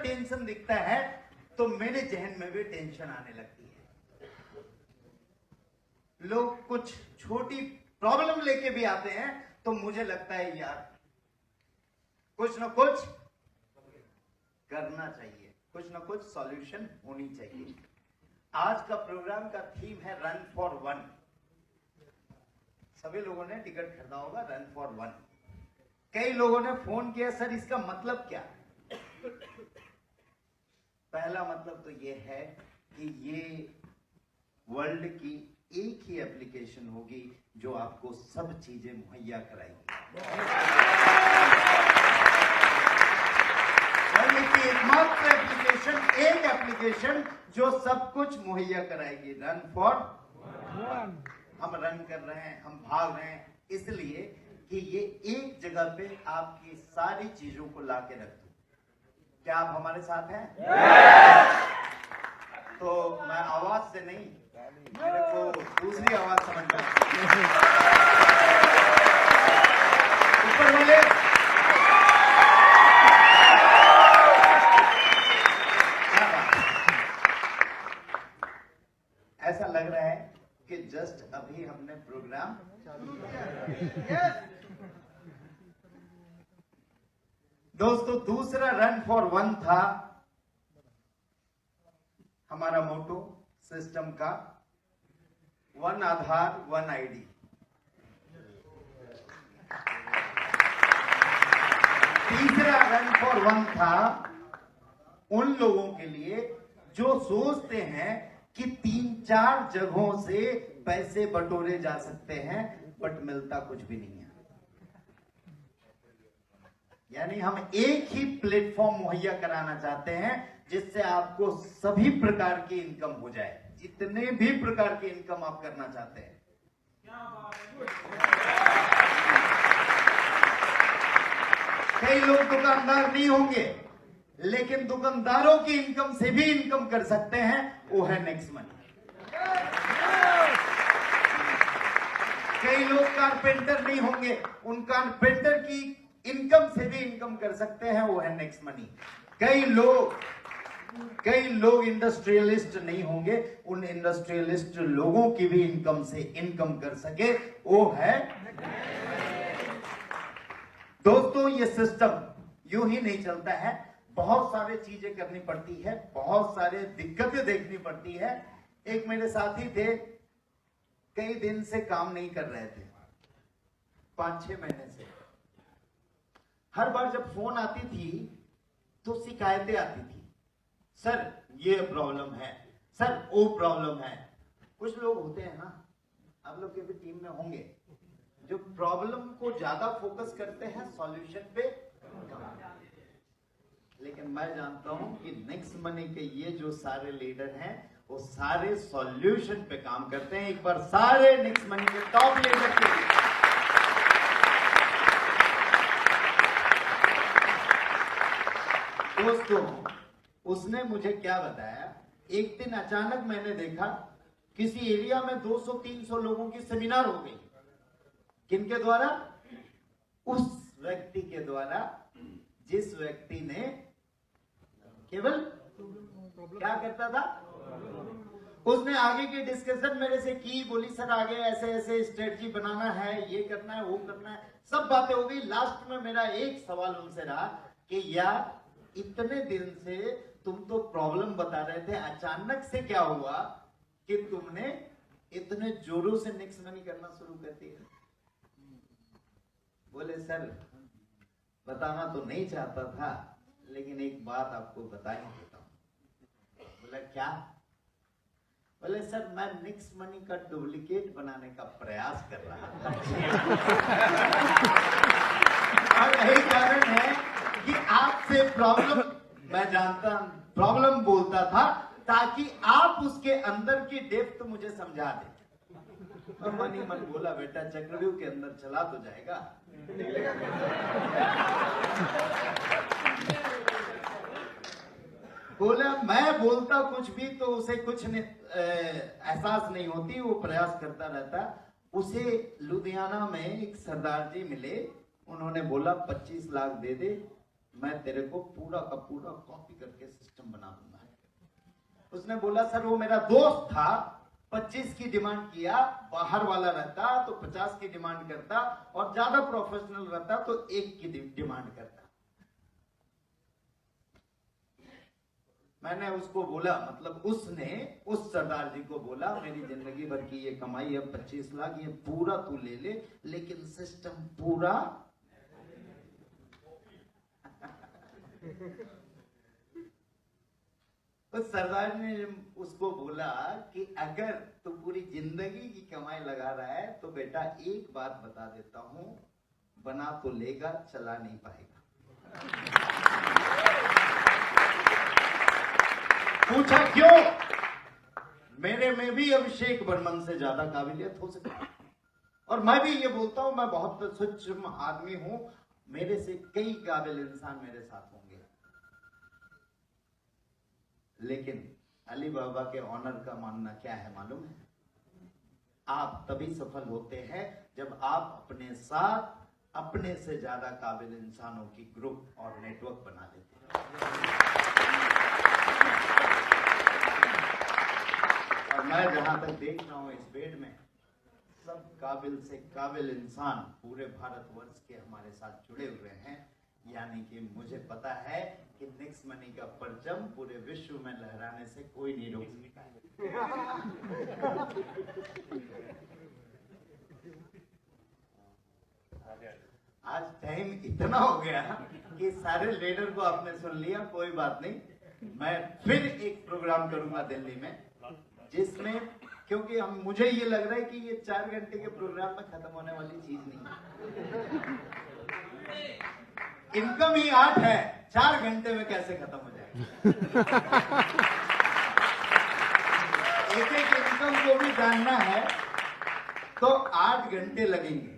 Tension दिखता है तो मेरे जहन में भी टेंशन आने लगती है। लोग कुछ छोटी प्रॉब्लम लेके भी आते हैं तो मुझे लगता है यार कुछ ना कुछ करना चाहिए, कुछ ना कुछ सॉल्यूशन होनी चाहिए। आज का प्रोग्राम का थीम है रन फॉर वन। सभी लोगों ने टिकट खरीदा होगा रन फॉर वन। कई लोगों ने फोन किया, सर इसका मतलब क्या? पहला मतलब तो यह है कि ये वर्ल्ड की एक ही एप्लीकेशन होगी जो आपको सब चीजें मुहैया कराएगी। वर्ल्ड की एकमात्र एप्लीकेशन, एक एप्लीकेशन जो सब कुछ मुहैया कराएगी। Run for one. हम रन कर रहे हैं, हम भाग रहे हैं इसलिए कि ये एक जगह पे आपकी सारी चीजों को ला के रख दो। क्या आप हमारे साथ हैं? तो मैं आवाज से नहीं, मेरे को दूसरी आवाज समझ में ऊपर वाले ऐसा लग रहा है कि जस्ट अभी हमने प्रोग्राम दोस्तों दूसरा रन फॉर वन था हमारा मोटो सिस्टम का, वन आधार वन आईडी। तीसरा रन फॉर वन था उन लोगों के लिए जो सोचते हैं कि 3-4 जगहों से पैसे बटोरे जा सकते हैं बट मिलता कुछ भी नहीं है। यानी हम एक ही प्लेटफॉर्म मुहैया कराना चाहते हैं जिससे आपको सभी प्रकार की इनकम हो जाए, जितने भी प्रकार की इनकम आप करना चाहते हैं। कई लोग दुकानदार नहीं होंगे लेकिन दुकानदारों की इनकम से भी इनकम कर सकते हैं, वो है नेक्स्ट मनी। कई लोग कारपेंटर नहीं होंगे, उन कारपेंटर की इनकम से भी इनकम कर सकते हैं, वो है नेक्स्ट मनी। कई लोग इंडस्ट्रियलिस्ट नहीं होंगे, उन इंडस्ट्रियलिस्ट लोगों की भी इनकम से इनकम कर सके, वो है। दोस्तों ये सिस्टम यूं ही नहीं चलता है, बहुत सारे चीजें करनी पड़ती है, बहुत सारे दिक्कतें देखनी पड़ती है। एक मेरे साथी थे, कई दिन से काम नहीं कर रहे थे, 5-6 महीने से। हर बार जब फोन आती थी तो शिकायतें आती थी, सर ये प्रॉब्लम है, सर वो प्रॉब्लम है। कुछ लोग होते हैं ना, आप लोग के भी टीम में होंगे, जो प्रॉब्लम को ज्यादा फोकस करते हैं, सॉल्यूशन पे। लेकिन मैं जानता हूं कि नेक्स्ट मनी के ये जो सारे लीडर हैं वो सारे सॉल्यूशन पे काम करते हैं। एक बार सारे नेक्स्ट मनी के टॉप लीडर के लिए दोस्तों, उसने मुझे क्या बताया, एक दिन अचानक मैंने देखा किसी एरिया में 200-300 लोगों की सेमिनार हो गई। किनके द्वारा? उस व्यक्ति के द्वारा जिस व्यक्ति ने केवल क्या करता था, उसने आगे की डिस्कशन मेरे से की, बोली सर आगे ऐसे ऐसे स्ट्रेटजी बनाना है, ये करना है, वो करना है, सब बातें हो गई। लास्ट में मेरा एक सवाल उनसे रहा कि यार इतने दिन से तुम तो प्रॉब्लम बता रहे थे, अचानक से क्या हुआ कि तुमने इतने जोरों से नेक्स्ट मनी करना शुरू कर दिया? बोले सर बताना तो नहीं चाहता था लेकिन एक बात आपको बता ही देता हूं। बोला क्या? बोले सर मैं नेक्स्ट मनी का डुप्लीकेट बनाने का प्रयास कर रहा था और यही कारण है कि आपसे प्रॉब्लम, मैं जानता हूं प्रॉब्लम बोलता था ताकि आप उसके अंदर की डेप्थ मुझे समझा दे। और मन ही मन बोला बेटा चक्रव्यूह के अंदर चला तो जाएगा। बोला मैं बोलता कुछ भी तो उसे कुछ एहसास नहीं होती, वो प्रयास करता रहता। उसे लुधियाना में एक सरदार जी मिले, उन्होंने बोला 25 लाख दे दे मैं तेरे को पूरा का पूरा कॉपी करके सिस्टम बना दूंगा। उसने बोला सर वो मेरा दोस्त था, 25 की डिमांड किया, बाहर वाला रहता तो 50 की डिमांड करता, और ज्यादा प्रोफेशनल रहता तो 1 की डिमांड करता। मैंने उसको बोला, मतलब उसने उस सरदार जी को बोला, मेरी जिंदगी भर की ये कमाई है 25 लाख, ये पूरा तू ले ले, लेकिन सिस्टम पूरा उस सरदार ने उसको बोला कि अगर तू पूरी जिंदगी की कमाई लगा रहा है तो बेटा एक बात बता देता हूं, बना तो लेगा, चला नहीं पाएगा। पूछा क्यों? मेरे में भी अभिषेक बर्मन से ज्यादा काबिलियत हो सकती है, और मैं भी ये बोलता हूं मैं बहुत सूक्ष्म आदमी हूं, मेरे से कई काबिल इंसान मेरे साथ होंगे, लेकिन अली बाबा के ऑनर का मानना क्या है मालूम है? आप तभी सफल होते हैं जब आप अपने साथ अपने से ज्यादा काबिल इंसानों की ग्रुप और नेटवर्क बना लेते हैं। और मैं जहां तक देख रहा हूं इस बेड में सब काबिल से काबिल इंसान पूरे भारतवर्ष के हमारे साथ जुड़े हुए हैं, यानी कि मुझे पता है कि नेक्स्ट मनी का परचम पूरे विश्व में लहराने से कोई नहीं रोक सकता है। आज टाइम इतना हो गया कि सारे लीडर को आपने सुन लिया, कोई बात नहीं, मैं फिर एक प्रोग्राम करूंगा दिल्ली में, जिसमें क्योंकि मुझे ये लग रहा है कि ये 4 घंटे के प्रोग्राम में खत्म होने वाली चीज नहीं है। इनकम ही 8 है, 4 घंटे में कैसे खत्म हो जाएगा? एक एक इनकम को भी जानना है तो 8 घंटे लगेंगे।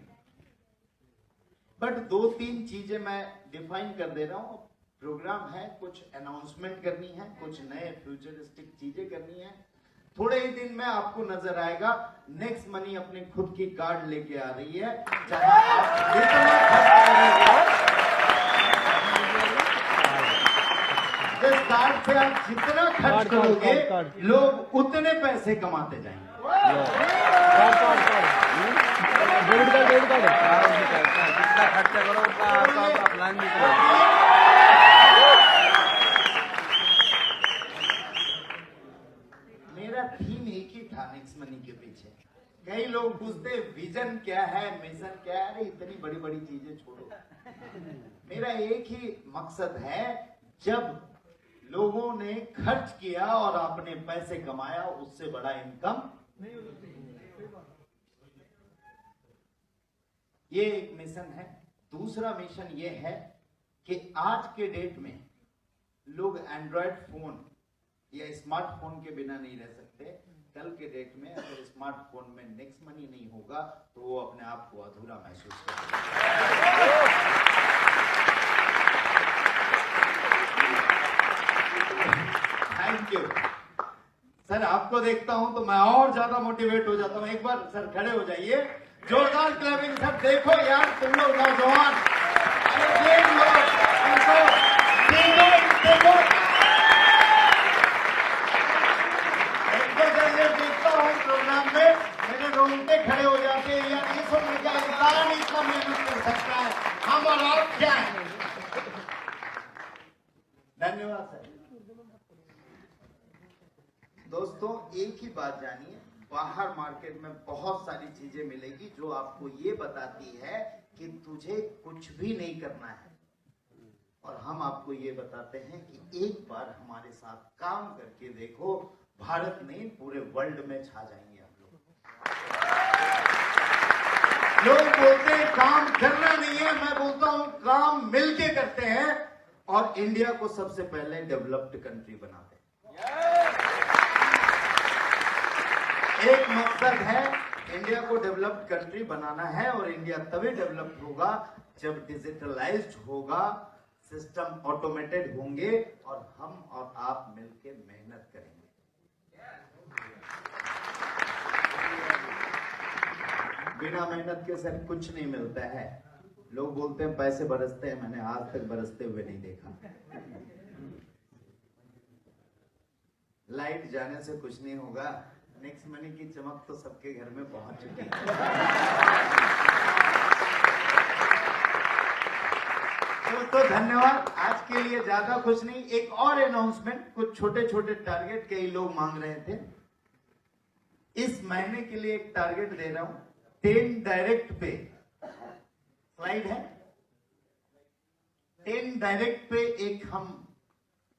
बट 2-3 चीजें मैं डिफाइन कर दे रहा हूं। प्रोग्राम है, कुछ अनाउंसमेंट करनी है, कुछ नए फ्यूचरिस्टिक चीजें करनी है। थोड़े ही दिन में आपको नजर आएगा नेक्स्ट मनी अपनी खुद की कार्ड लेके आ रही है, जहां आप जितना खर्च करेंगे, जिस कार्ड से आप जितना खर्च करोगे लोग उतने पैसे कमाते जाएंगे। जितना खर्चा करो उतना आपका प्लान भी करो। मेरा थीम एक ही था नेक्स्ट मनी के पीछे। कई लोग पूछते विजन क्या है, मिशन क्या है, अरे इतनी बड़ी बड़ी चीजें छोड़ो। मेरा एक ही मकसद है, जब लोगों ने खर्च किया और आपने पैसे कमाया, उससे बड़ा इनकम नहीं हो सकती। ये एक मिशन है। दूसरा मिशन ये है कि आज के डेट में लोग एंड्रॉयड फोन या स्मार्टफोन के बिना नहीं रह सकते। कल के डेट में अगर स्मार्टफोन में नेक्स्ट मनी नहीं होगा तो वो अपने आप को अधूरा महसूस करेगा। थैंक यू सर, आपको देखता हूं तो मैं और ज्यादा मोटिवेट हो जाता हूं। एक बार सर खड़े हो जाइए, जोरदार क्लैपिंग सर। देखो यार तुम लोग नौजवान, अरे देख लो इनको, देखो देखता हूँ प्रोग्राम में मेरे रोंगटे खड़े हो जाते हैं यार, ये सब इंसान इतना मेहनत कर सकता है, हम और आप क्या है। धन्यवाद सर। दोस्तों एक ही बात जानिए, बाहर मार्केट में बहुत सारी चीजें मिलेगी जो आपको ये बताती है कि तुझे कुछ भी नहीं करना है, और हम आपको ये बताते हैं कि एक बार हमारे साथ काम करके देखो, भारत नहीं पूरे वर्ल्ड में छा जाएंगे हम लोग। लोग बोलते हैं काम करना नहीं है, मैं बोलता हूं काम मिलके करते हैं और इंडिया को सबसे पहले डेवलप्ड कंट्री बनाते हैं। एक मकसद है, इंडिया को डेवलप्ड कंट्री बनाना है, और इंडिया तभी डेवलप्ड होगा जब डिजिटलाइज्ड होगा, सिस्टम ऑटोमेटेड होंगे और हम और आप मिलकर मेहनत करेंगे। बिना मेहनत के सर कुछ नहीं मिलता है। लोग बोलते हैं पैसे बरसते हैं, मैंने आज तक बरसते हुए नहीं देखा। लाइट जाने से कुछ नहीं होगा, नेक्स्ट मनी की चमक तो सबके घर में पहुंच चुकी है। तो धन्यवाद, आज के लिए ज्यादा कुछ नहीं। एक और अनाउंसमेंट, कुछ छोटे छोटे टारगेट कई लोग मांग रहे थे, इस महीने के लिए एक टारगेट दे रहा हूं। 10 डायरेक्ट पे स्लाइड है, 10 डायरेक्ट पे एक हम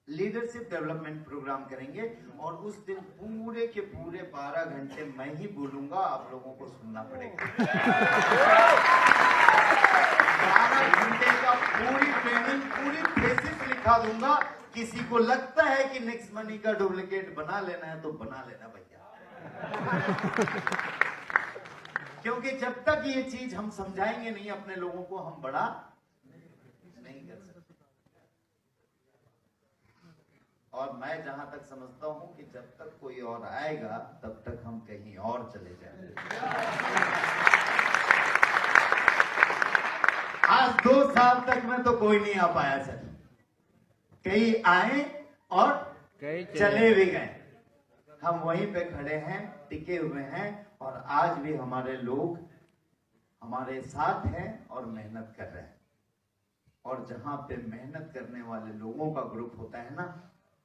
लीडरशिप डेवलपमेंट प्रोग्राम करेंगे और उस दिन पूरे के पूरे 12 घंटे मैं ही बोलूंगा, आप लोगों को सुनना पड़ेगा। 12 घंटे का पूरी ट्रेनिंग, पूरी थीसिस लिखा दूंगा। किसी को लगता है कि नेक्स्ट मनी का डुप्लीकेट बना लेना है तो बना लेना भैया। क्योंकि जब तक ये चीज हम समझाएंगे नहीं अपने लोगों को, हम बड़ा नहीं कर सकते। और मैं जहां तक समझता हूं कि जब तक कोई और आएगा तब तक हम कहीं और चले जाएंगे। आज 2 साल तक में तो कोई नहीं आ पाया सर, कई आए और कई चले भी गए। हम वहीं पे खड़े हैं, टिके हुए हैं, और आज भी हमारे लोग हमारे साथ हैं और मेहनत कर रहे हैं। और जहां पे मेहनत करने वाले लोगों का ग्रुप होता है ना,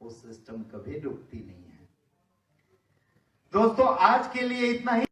वो सिस्टम कभी रुकती नहीं है। दोस्तों आज के लिए इतना ही।